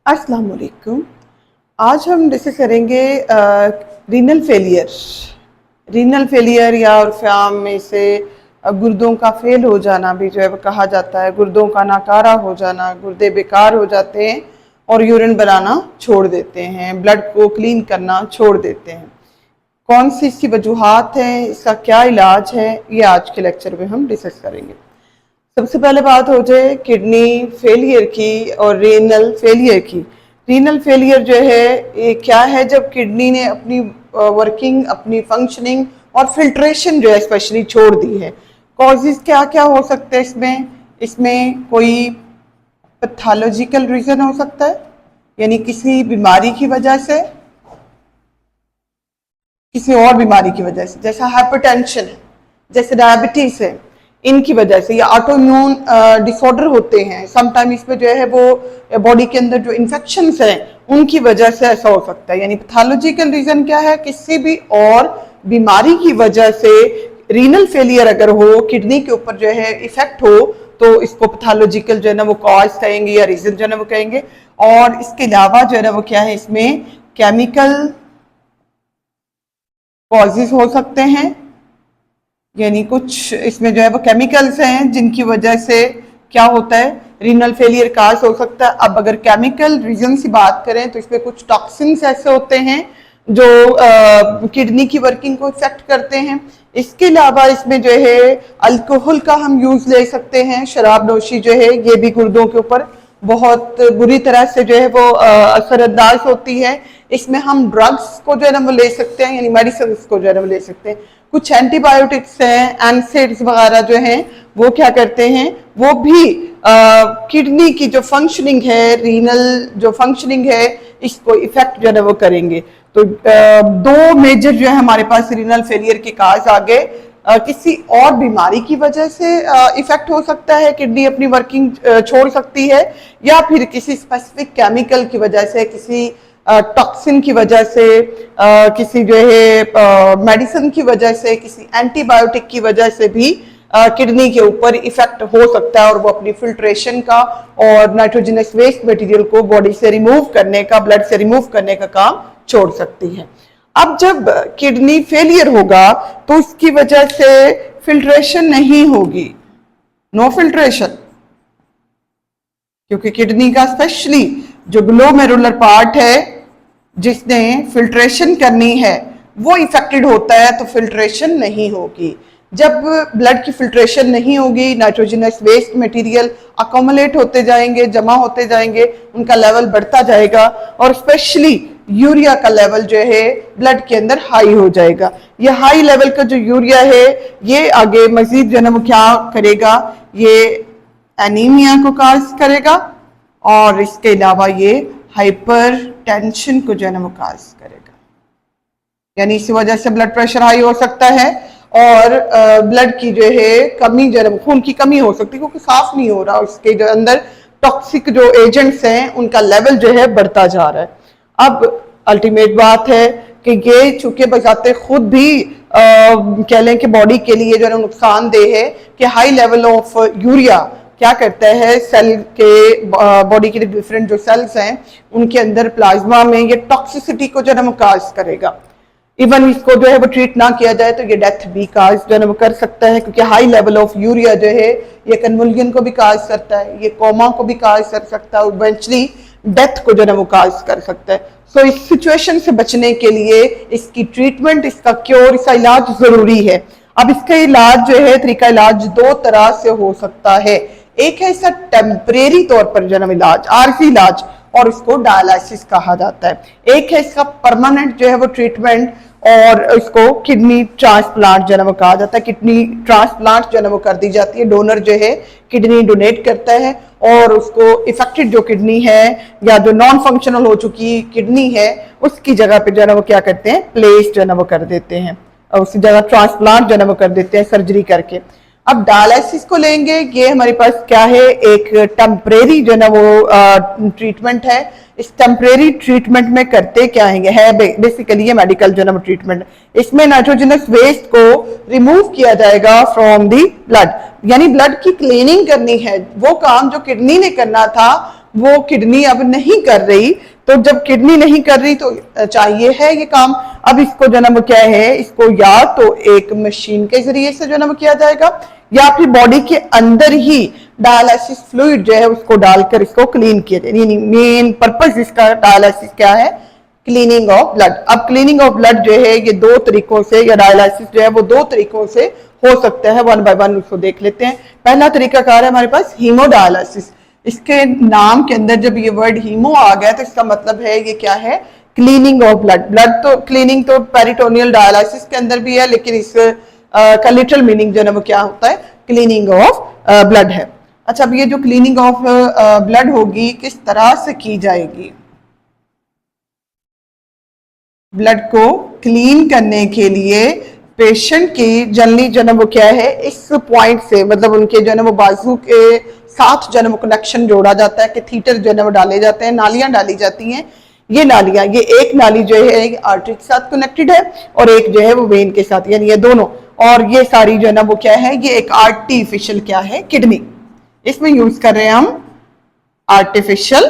अस्सलाम वालेकुम। आज हम डिस्कस करेंगे रीनल फेलियर। रीनल फेलियर या उर्फाम में से गुर्दों का फेल हो जाना भी जो है वो कहा जाता है। गुर्दों का नाकारा हो जाना, गुर्दे बेकार हो जाते हैं और यूरिन बनाना छोड़ देते हैं, ब्लड को क्लीन करना छोड़ देते हैं। कौन सी इसकी वजूहात हैं, इसका क्या इलाज है, ये आज के लेक्चर में हम डिस्कस करेंगे। सबसे पहले बात हो जाए किडनी फेलियर की और रीनल फेलियर की। रीनल फेलियर जो है ये क्या है, जब किडनी ने अपनी वर्किंग, अपनी फंक्शनिंग और फिल्ट्रेशन जो है स्पेशली छोड़ दी है। कॉजेज क्या क्या हो सकते हैं इसमें? इसमें कोई पैथोलॉजिकल रीजन हो सकता है, यानी किसी बीमारी की वजह से, किसी और बीमारी की वजह से, जैसा हाइपरटेंशन है, जैसे डायबिटीज है, इनकी वजह से, या ऑटोइम्यून डिसऑर्डर होते हैं। समटाइम इसमें जो है वो बॉडी के अंदर जो इन्फेक्शंस हैं उनकी वजह से ऐसा हो सकता है। यानी पैथोलॉजिकल रीजन क्या है? किसी भी और बीमारी की वजह से रीनल फेलियर अगर हो, किडनी के ऊपर जो है इफेक्ट हो, तो इसको पैथोलॉजिकल जो है ना वो कॉज कहेंगे या रीजन जो है ना वो कहेंगे। और इसके अलावा जो है ना वो क्या है, इसमें केमिकल कॉजेज हो सकते हैं, यानी कुछ इसमें जो है वो केमिकल्स हैं जिनकी वजह से क्या होता है, रीनल फेलियर काज हो सकता है। अब अगर केमिकल रीजन की बात करें तो इसमें कुछ टॉक्सिन्स ऐसे होते हैं जो किडनी की वर्किंग को इफेक्ट करते हैं। इसके अलावा इसमें जो है अल्कोहल का हम यूज ले सकते हैं। शराब नोशी जो है ये भी गुर्दों के ऊपर बहुत बुरी तरह से जो है वो असरअंदाज होती है। इसमें हम ड्रग्स को जो है ना वो ले सकते हैं, यानी मेडिसिन को जो है ना वो ले सकते हैं। कुछ एंटीबायोटिक्स हैं, एनसेड्स वगैरह जो हैं वो क्या करते हैं, वो भी किडनी की जो फंक्शनिंग है, रीनल जो फंक्शनिंग है, इसको इफेक्ट जो है वो करेंगे। तो दो मेजर जो है हमारे पास रीनल फेलियर के काज आगे किसी और बीमारी की वजह से इफेक्ट हो सकता है, किडनी अपनी वर्किंग छोड़ सकती है, या फिर किसी स्पेसिफिक केमिकल की वजह से, किसी टॉक्सिन की वजह से, किसी जो है मेडिसिन की वजह से, किसी एंटीबायोटिक की वजह से भी किडनी के ऊपर इफेक्ट हो सकता है और वो अपनी फिल्ट्रेशन का और नाइट्रोजनस वेस्ट मटेरियल को बॉडी से रिमूव करने का, ब्लड से रिमूव करने का काम छोड़ सकती है। अब जब किडनी फेलियर होगा तो उसकी वजह से फिल्ट्रेशन नहीं होगी, नो फिल्ट्रेशन, क्योंकि किडनी का स्पेशली जो ग्लोमेरुलर पार्ट है जिसने फिल्ट्रेशन करनी है वो इफेक्टेड होता है, तो फिल्ट्रेशन नहीं होगी। जब ब्लड की फिल्ट्रेशन नहीं होगी, नाइट्रोजनस वेस्ट मटेरियल अकोमुलेट होते जाएंगे, जमा होते जाएंगे, उनका लेवल बढ़ता जाएगा और स्पेशली यूरिया का लेवल जो है ब्लड के अंदर हाई हो जाएगा। ये हाई लेवल का जो यूरिया है ये आगे मजीद जो है वो क्या करेगा, ये एनीमिया को काज करेगा और इसके अलावा ये हाइपर टेंशन को जो है वो काज करेगा। यानी इसी वजह से ब्लड प्रेशर हाई हो सकता है और ब्लड की जो है कमी, जो है खून की कमी हो सकती है, क्योंकि साफ नहीं हो रहा, उसके जो अंदर टॉक्सिक जो एजेंट्स हैं उनका लेवल जो है बढ़ता जा रहा है। अब अल्टीमेट बात है कि ये चूंकि बजाते खुद भी कह लें कि बॉडी के लिए जो है नुकसानदेह है कि हाई लेवल ऑफ यूरिया क्या करता है, सेल के बॉडी के डिफरेंट जो सेल्स हैं उनके अंदर प्लाज्मा में ये टॉक्सिसिटी को जो है काज करेगा। इवन इसको जो है वो ट्रीट ना किया जाए तो ये डेथ भी काज जो है वो कर सकता है, क्योंकि हाई लेवल ऑफ यूरिया जो है ये कन्वुल्जन को भी काज करता है, ये कोमा को भी काज कर सकता है और इवेंचुअली डेथ को जो है वो काज कर सकता है। सो इस सिचुएशन से बचने के लिए इसकी ट्रीटमेंट, इसका क्योर, इसका इलाज जरूरी है। अब इसका इलाज जो है, तरीका इलाज दो तरह से हो सकता है। एक है इसका टेम्परेरी तौर पर जन्म इलाज, आरजी इलाज, और इसको डायलिसिस कहा जाता है। एक है इसका परमानेंट जो है वो ट्रीटमेंट और इसको किडनी ट्रांसप्लांट जो है वो कहा जाता है। किडनी ट्रांसप्लांट जो है वो कर दी जाती है, डोनर जो है किडनी डोनेट करता है और उसको इफेक्टेड जो किडनी है या जो नॉन फंक्शनल हो चुकी किडनी है उसकी जगह पे जो है वो क्या करते हैं, प्लेस जो है वो कर देते हैं और उसकी जगह ट्रांसप्लांट जो है वो कर देते हैं सर्जरी करके। अब डायलिसिस को लेंगे, ये हमारे पास क्या है, एक टेम्परेरी जो है ना वो ट्रीटमेंट है। इस टेम्परेरी ट्रीटमेंट में करते क्या है बेसिकली ये मेडिकल जो है ना ट्रीटमेंट, इसमें नाइट्रोजनस वेस्ट को रिमूव किया जाएगा फ्रॉम दी ब्लड, यानी ब्लड की क्लीनिंग करनी है। वो काम जो किडनी ने करना था वो किडनी अब नहीं कर रही, तो जब किडनी नहीं कर रही तो चाहिए है ये काम। अब इसको जो है ना वो क्या है, इसको या तो एक मशीन के जरिए से जो है ना वो किया जाएगा, या फिर बॉडी के अंदर ही डायलिसिस फ्लूइड जो है उसको डालकर इसको क्लीन किया जाए। मेन पर्पस इसका डायलिसिस क्या है, क्लीनिंग ऑफ ब्लड। अब क्लीनिंग ऑफ ब्लड जो है ये दो तरीकों से, या डायलिसिस जो है वो दो तरीकों से हो सकता है। वन बाय वन उसको देख लेते हैं। पहला तरीकाकार है हमारे पास हीमोडायलिसिस। इसके नाम के अंदर जब ये वर्ड हीमो आ गया तो इसका मतलब है ये क्या है, क्लीनिंग ऑफ ब्लड। ब्लड तो क्लीनिंग तो पेरिटोनियल डायलिसिस के अंदर भी है, लेकिन इस का मीनिंग जो है वो क्या होता है, क्लीनिंग ऑफ ब्लड है। अच्छा, अब ये जो क्लीनिंग ऑफ ब्लड होगी किस तरह से की जाएगी? ब्लड को क्लीन करने के लिए पेशेंट की जनरली जो है वो क्या है, इस पॉइंट से मतलब उनके जो है वो बाजू के साथ जो है वो कनेक्शन जोड़ा जाता है, कैथीटर जो है वो डाले जाते हैं, नालियां डाली जाती हैं। ये नालियां, ये एक नाली जो है आर्टरी के साथ कनेक्टेड है और एक जो है वो वेन के साथ, यानी ये दोनों। और ये सारी जो है ना वो क्या है, ये एक आर्टिफिशियल क्या है, किडनी। इसमें यूज कर रहे हैं हम आर्टिफिशियल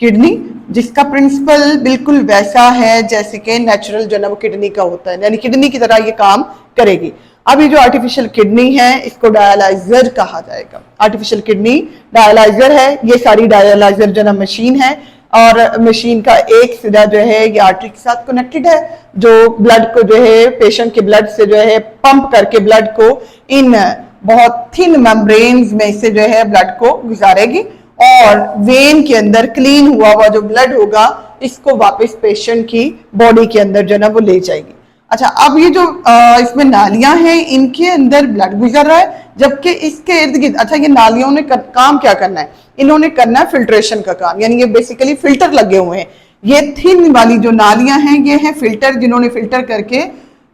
किडनी, जिसका प्रिंसिपल बिल्कुल वैसा है जैसे कि नेचुरल जो है वो किडनी का होता है, यानी किडनी की तरह ये काम करेगी। अब ये जो आर्टिफिशियल किडनी है इसको डायलाइजर कहा जाएगा। आर्टिफिशियल किडनी डायलाइजर है। ये सारी डायलाइजर जो है मशीन है, और मशीन का एक सिरा जो है ये आर्टरी के साथ कनेक्टेड है, जो ब्लड को जो है पेशेंट के ब्लड से जो है पंप करके ब्लड को इन बहुत थिन मेम्ब्रेन्स में से जो है ब्लड को गुजारेगी, और वेन के अंदर क्लीन हुआ जो ब्लड होगा इसको वापस पेशेंट की बॉडी के अंदर जो है वो ले जाएगी। अच्छा, अब ये जो इसमें नालियां हैं इनके अंदर ब्लड गुजर रहा है, जबकि इसके इर्द गिर्द, अच्छा ये नालियों ने काम क्या करना है, इन्होंने करना है फिल्ट्रेशन का काम, यानी ये बेसिकली फिल्टर लगे हुए हैं। ये थिन वाली जो नालियां हैं ये हैं फिल्टर, जिन्होंने फिल्टर करके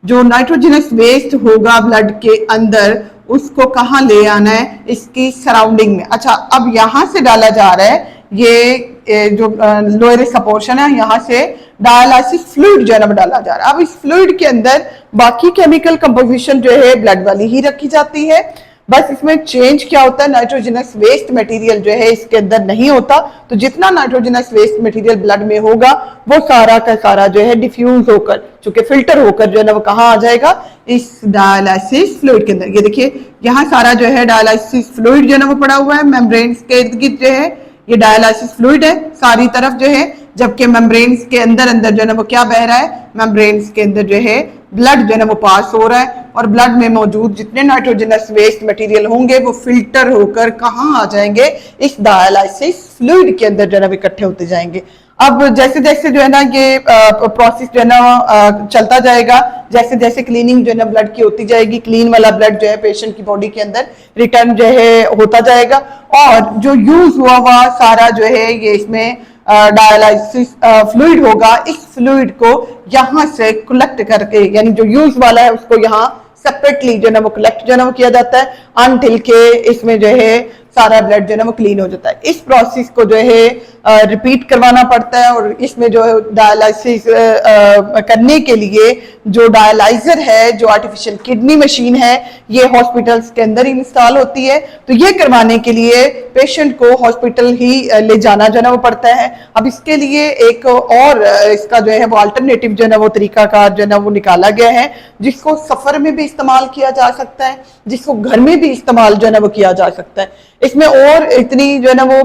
जो नाइट्रोजनस वेस्ट होगा ब्लड के अंदर उसको कहाँ ले आना है, इसकी सराउंडिंग में। अच्छा, अब यहां से डाला जा रहा है ये जो लोअर का पोर्शन है, यहाँ से डायलिसिस फ्लूइड जो है डाला जा रहा है। अब इस फ्लूइड के अंदर बाकी केमिकल कंपोजिशन जो है ब्लड वाली ही रखी जाती है, बस इसमें चेंज क्या होता है, नाइट्रोजनस वेस्ट मटेरियल जो है इसके अंदर नहीं होता। तो जितना नाइट्रोजनस वेस्ट मटेरियल ब्लड में होगा वो सारा का सारा जो है डिफ्यूज होकर, चूंकि फिल्टर होकर जो है ना वो कहाँ आ जाएगा, इस डायलिसिस फ्लूइड के अंदर। ये देखिए यहाँ सारा जो है डायलिसिस फ्लूइड जो है ना वो पड़ा हुआ है, मेम्ब्रेन्स के इर्द गिर्द जो है ये डायलिसिस फ्लूइड है सारी तरफ जो है, जबकि मेम्ब्रेन्स के अंदर अंदर जो है ना वो क्या बह रहा है, मेम्ब्रेन्स के अंदर जो है ब्लड जो है ना वो पास हो रहा है, और ब्लड में मौजूद जितने नाइट्रोजनस वेस्ट मटेरियल होंगे वो फिल्टर होकर कहाँ आ जाएंगे, इस डायलिसिस फ्लूइड के अंदर जो है ना इकट्ठे होते जाएंगे। अब जैसे जैसे जो है ना ये प्रोसेस जो है ना चलता जाएगा, जैसे जैसे क्लीनिंग जो है ना ब्लड की होती जाएगी, क्लीन वाला ब्लड जो है पेशेंट की बॉडी के अंदर रिटर्न जो है होता जाएगा, और जो यूज हुआ सारा जो है ये इसमें डायलिसिस फ्लूइड होगा। इस फ्लूइड को यहाँ से कलेक्ट करके, यानी जो यूज वाला है उसको यहाँ सेपरेटली जो है ना वो कलेक्ट जो है ना वो किया जाता है, अनटिल के इसमें जो है सारा ब्लड जो है ना वो क्लीन हो जाता है। इस प्रोसेस को जो है रिपीट करवाना पड़ता है, और इसमें जो है डायलिसिस करने के लिए जो डायलाइजर है, जो आर्टिफिशियल किडनी मशीन है, ये हॉस्पिटल्स के अंदर इंस्टॉल होती है। तो ये करवाने के लिए पेशेंट को हॉस्पिटल ही ले जाना जो है ना वो पड़ता है। अब इसके लिए एक और इसका जो है वो अल्टरनेटिव जो है ना वो तरीकाकार जो है ना वो निकाला गया है, जिसको सफर में भी इस्तेमाल किया जा सकता है, जिसको घर में भी इस्तेमाल जो है ना वो किया जा सकता है। इसमें और इतनी जो है ना वो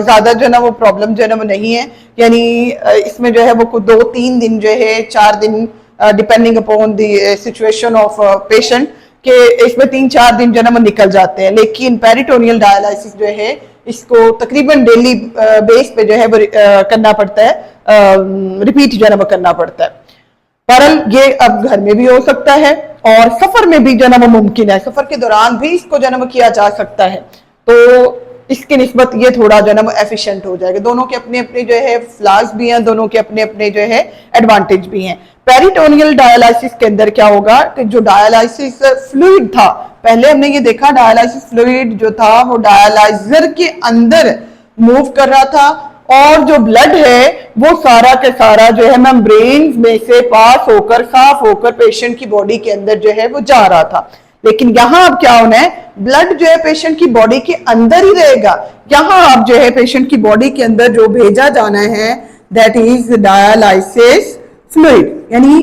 ज्यादा जो है ना वो प्रॉब्लम जो है ना वो नहीं है, यानी इसमें जो है वो 2-3 दिन जो है 4 दिन depending upon the situation of patient के, इसमें 3-4 दिन जो है ना वो निकल जाते हैं। लेकिन पेरिटोनियल डायलिसिस जो है इसको तकरीबन डेली बेस पे जो है वो करना पड़ता है, रिपीट जो है ना वो करना पड़ता है। बहरहाल ये अब घर में भी हो सकता है और सफर में भी जो है ना वो मुमकिन है, सफर के दौरान भी इसको जो है ना वो किया जा सकता है। तो इसकी निस्बत ये थोड़ा जो है ना वो एफिशिएंट हो जाएगा। दोनों के अपने अपने जो है फ्लॉज भी हैं, दोनों के अपने अपने जो है एडवांटेज भी हैं। पेरिटोनियल डायलिसिस के अंदर क्या होगा कि जो डायलिसिस फ्लूइड था, पहले हमने ये देखा डायलिसिस फ्लूइड जो था वो डायलाइजर के अंदर मूव कर रहा था, और जो ब्लड है वो सारा के सारा जो है मेम्ब्रेन्स में से पास होकर साफ होकर पेशेंट की बॉडी के अंदर जो है वो जा रहा था। लेकिन यहाँ अब क्या होना है, ब्लड जो है पेशेंट की बॉडी के अंदर ही रहेगा। यहाँ अब जो है पेशेंट की बॉडी के अंदर जो भेजा जाना है दैट इज डायलाइसिस फ्लूइड, यानी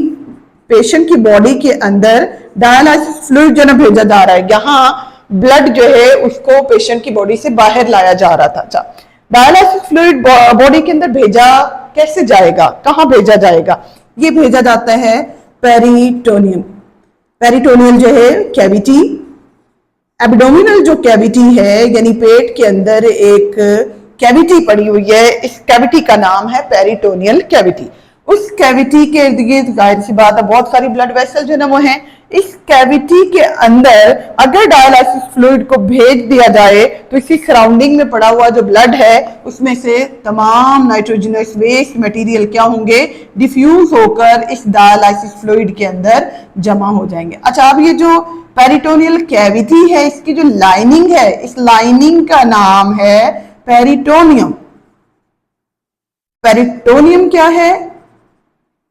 पेशेंट की बॉडी के अंदर डायलाइसिस फ्लूइड जो ना भेजा जा रहा है। यहाँ ब्लड जो है उसको पेशेंट की बॉडी से बाहर लाया जा रहा था। अच्छा, डायलाइसिस फ्लूइड बॉडी के अंदर भेजा कैसे जाएगा, कहाँ भेजा जाएगा? ये भेजा जाता है पेरिटोनियम। पेरिटोनियल जो है कैविटी, एब्डोमिनल जो कैविटी है यानी पेट के अंदर एक कैविटी पड़ी हुई है, इस कैविटी का नाम है पेरिटोनियल कैविटी। उस कैविटी के इर्द गिर्द जाहिर सी बात है बहुत सारी ब्लड वेसल जो है ना वो है। इस कैविटी के अंदर अगर डायलाइसिस फ्लूइड को भेज दिया जाए तो इसकी सराउंडिंग में पड़ा हुआ जो ब्लड है उसमें से तमाम नाइट्रोजनस वेस्ट मटेरियल क्या होंगे, डिफ्यूज होकर इस डायलाइसिस फ्लूइड के अंदर जमा हो जाएंगे। अच्छा, अब ये जो पेरिटोनियल कैविटी है इसकी जो लाइनिंग है, इस लाइनिंग का नाम है पेरिटोनियम। पेरिटोनियम क्या है?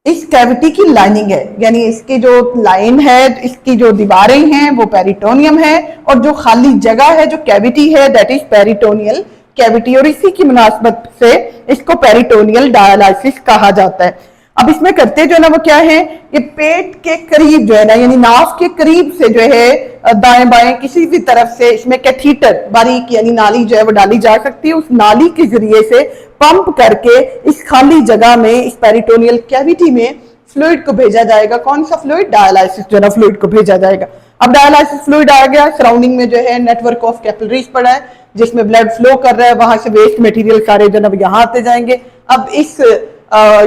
इस कैविटी की लाइनिंग है, यानी इसकी जो लाइन है, इसकी जो दीवारें हैं वो पेरिटोनियम है, और जो खाली जगह है, जो कैविटी है दैट इज पेरिटोनियल कैविटी, और इसी की मुनासबत से इसको पेरिटोनियल डायलाइसिस कहा जाता है। अब इसमें करते जो है ना वो क्या है, ये पेट के करीब जो है ना यानी नाभ के करीब से जो है दाएं बाएं किसी भी तरफ से इसमें कैथीटर बारीक यानी नाली जो है वो डाली जा सकती है। उस नाली के जरिए से पंप करके इस खाली जगह में, इस पेरिटोनियल कैविटी में फ्लूइड को भेजा जाएगा। कौन सा फ्लूइड? डायलाइसिस जो है फ्लूइड को भेजा जाएगा। अब डायलाइसिस फ्लूइड आ गया, सराउंडिंग में जो है नेटवर्क ऑफ कैपिलरीज पड़ा है जिसमें ब्लड फ्लो कर रहा है, वहां से वेस्ट मटेरियल सारे जो है यहाँ आते जाएंगे। अब इस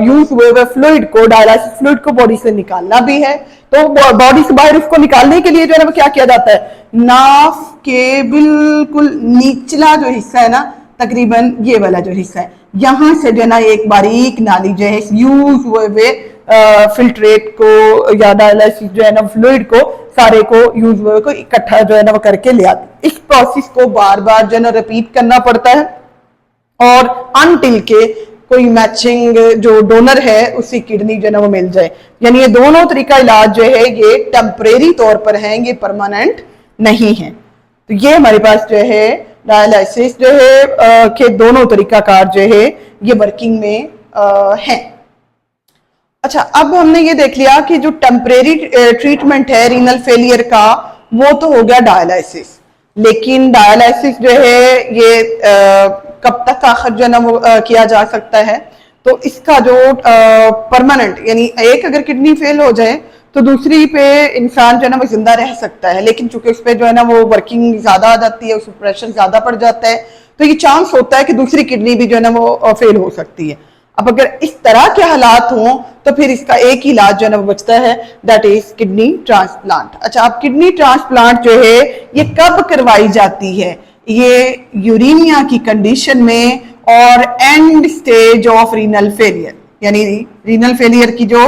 यूज हुए हुए फ्लूइड को, डायलाइसिस फ्लूइड को बॉडी से निकालना भी है, तो बॉडी से बाहर उसको निकालने के लिए जो है ना क्या किया जाता है, नाभ के बिल्कुल निचला जो हिस्सा है ना, तकरीबन ये वाला जो हिस्सा है, यहां से जो है ना एक बारीक नाली जो है यूज हुए हुए फिल्ट्रेट को या डायलाइसिस जो है ना फ्लूइड को सारे को यूज हुए को इकट्ठा जो है ना वो करके ले आती। इस प्रोसेस को बार बार जो है ना रिपीट करना पड़ता है, और अनटिल के कोई मैचिंग जो डोनर है उसी किडनी जो है ना वो मिल जाए। यानी ये दोनों तरीका इलाज जो है ये टेम्परेरी तौर पर है, ये परमानेंट नहीं है। तो ये हमारे पास जो है डायलाइसिस जो है के दोनों तरीकाकार जो है ये वर्किंग में है। अच्छा, अब हमने ये देख लिया कि जो टेम्परेरी ट्रीटमेंट है रीनल फेलियर का वो तो हो गया डायलाइसिस, लेकिन डायलाइसिस जो है ये कब तक आखिर जो है ना वो किया जा सकता है? तो इसका जो परमानेंट यानी एक अगर किडनी फेल हो जाए तो दूसरी पे इंसान जो है ना वो जिंदा रह सकता है, लेकिन चूंकि उस पर जो है ना वो वर्किंग ज्यादा आ जाती है, उस पर प्रेशर ज्यादा पड़ जाता है, तो ये चांस होता है कि दूसरी किडनी भी जो है ना वो फेल हो सकती है। अब अगर इस तरह के हालात हों तो फिर इसका एक ही इलाज जो है ना वो बचता है, दैट इज किडनी ट्रांसप्लांट। अच्छा, अब किडनी ट्रांसप्लांट जो है ये कब करवाई जाती है? ये यूरीमिया की कंडीशन में और and stage of renal failure, यानी रीनल फेलियर की जो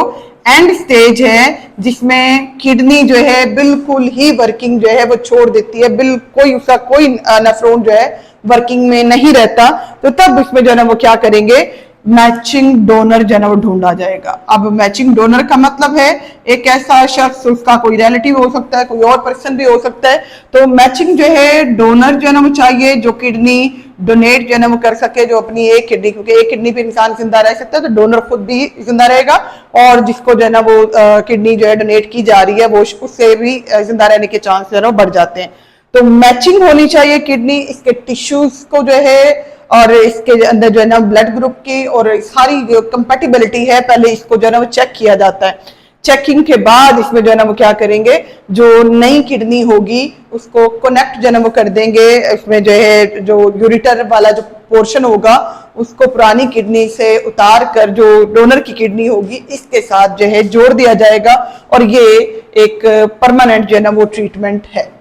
एंड स्टेज है जिसमें किडनी जो है बिल्कुल ही वर्किंग जो है वो छोड़ देती है, बिल्कुल उसका कोई नेफ्रॉन जो है वर्किंग में नहीं रहता, तो तब उसमें जो है ना वो क्या करेंगे, मैचिंग डोनर जो है ना वो ढूंढा जाएगा। अब मैचिंग डोनर का मतलब है एक ऐसा शख्स, उसका कोई रिलेटिव हो सकता है, कोई और पर्सन भी हो सकता है, तो मैचिंग जो है डोनर जो है ना वो चाहिए जो किडनी डोनेट जो है ना वो कर सके, जो अपनी एक किडनी, क्योंकि एक किडनी पे इंसान जिंदा रह सकता है तो डोनर खुद भी जिंदा रहेगा, और जिसको जो है ना वो किडनी जो है डोनेट की जा रही है वो उससे भी जिंदा रहने के चांस जो है ना बढ़ जाते हैं। तो मैचिंग होनी चाहिए किडनी, इसके टिश्यूज को जो है और इसके अंदर जो है ना ब्लड ग्रुप की और सारी जो कंपैटिबिलिटी है पहले इसको जो है ना वो चेक किया जाता है। चेकिंग के बाद इसमें जो है ना वो क्या करेंगे, जो नई किडनी होगी उसको कनेक्ट जो है ना वो कर देंगे, इसमें जो है जो यूरिटर वाला जो पोर्शन होगा उसको पुरानी किडनी से उतार कर जो डोनर की किडनी होगी इसके साथ जो है जोड़ दिया जाएगा, और ये एक परमानेंट जो है ना वो ट्रीटमेंट है।